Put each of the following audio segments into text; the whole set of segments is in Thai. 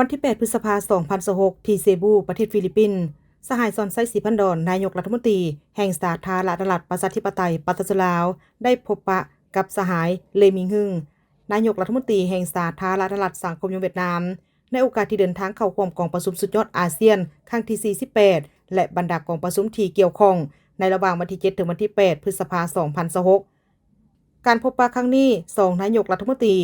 วันที่ 8 พฤษภาคม 2026 ที่เซบู ประเทศฟิลิปปินส์ สหายซอนไซสีพันดอน นายกรัฐมนตรี แห่งสาธารณรัฐประชาธิปไตยปาตาลาว ได้พบปะกับสหายเลมิงฮึง นายกรัฐมนตรีแห่งสาธารณรัฐสังคมนิยมเวียดนาม ในโอกาสที่เดินทางเข้าร่วมกองประชุมสุดยอดอาเซียนครั้งที่ 48 และบรรดากองประชุมที่เกี่ยวข้องในระหว่างวันที่ 7 ถึงวันที่ 8 พฤษภาคม 2026 การพบปะครั้งนี้2นายกรัฐมนตรี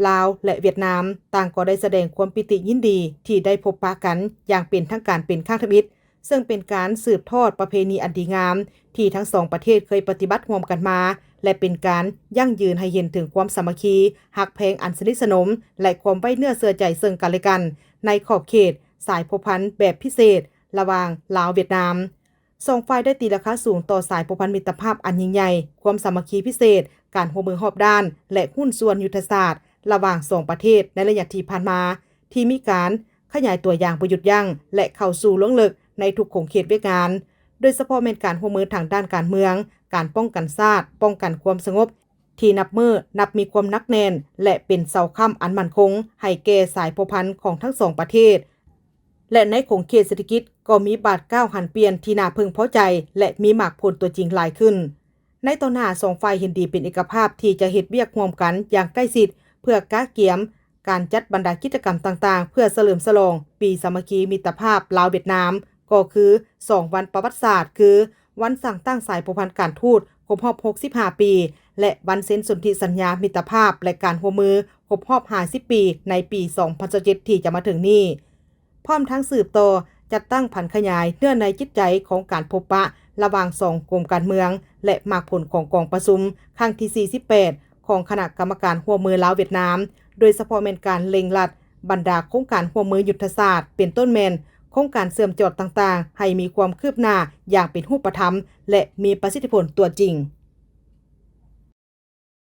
ลาวและเวียดนามต่างก็ได้แสดงความปิติยินดีที่ได้พบปะกันอย่างเป็นทางการเป็นครั้งทมิตรซึ่งเป็นการสืบทอดประเพณีอันดีงามที่ทั้งสองประเทศเคยปฏิบัติร่วมกันมาและเป็นการยั่งยืนให้เห็นถึงความสามัคคีหักแพงอันสนิทสนมและความไว้เนื้อเชื่อใจซึ่งกันและกันในขอบเขตสายพัวพันธ์แบบพิเศษระหว่างลาวเวียดนามสองฝ่ายได้ตีราคาสูงต่อสายพัวพันธ์มิตรภาพอันยิ่งใหญ่ความสามัคคีพิเศษการร่วมมือรอบด้านและหุ้นส่วนยุทธศาสตร์ระหว่างสองประเทศในระยะที่ผ่านมาที่มีการขยายตัวอย่างประยุทธ์ยั่งและเข้าสู่ล่วงลึกในทุกขงเขตเวียดงานโดยเฉพาะเป็นการร่วมมือทางด้านการเมืองการป้องกันชาติป้องกันความสงบที่นับมีความนักแน่นและเป็นเสาค้ำอันมั่นคงให้แก่สายพัวพันธ์ของทั้งสองประเทศและในขงเขตเศรษฐกิจก็มีบาดก้าวหันเปลี่ยนที่น่าพึงพอใจและมีหมากผลตัวจริงหลายขึ้นในตอนหน้าสองฝ่ายเห็นดีเป็นเอกภาพที่จะเฮ็ดเวียกร่วมกันอย่างใกล้ชิดเพื่อกะเกียมการจัดบรรดากิจกรรมต่างๆเพื่อเฉลิมฉลองปีสามัคคีมิตรภาพลาวเวียดนามก็คือ2วันประวัติศาสตร์คือวันสั่งตั้งสายพัวพันธ์การทูตครบรอบ65ปีและวันเซ็นสนธิสัญญามิตรภาพและการร่วมมือครบรอบ50ปีในปี2027ที่จะมาถึงนี้พร้อมทั้งสืบต่อจัดตั้งผันขยายเนื่องในจิตใจของการพบปะระหว่าง2กรมการเมืองและหมากผลของกองประชุมครั้งที่48ของคณะกรรมการร่วมมือลาวเวียดนามโดยเฉพาะเป็นการเล็งลัดบรรดาโครงการร่วมมือยุทธศาสตร์เป็นต้นแมนโครงการเสื่อมจอดต่างๆให้มีความคืบหน้าอย่างเป็นรูปธรรมและมีประสิทธิผลตัวจริง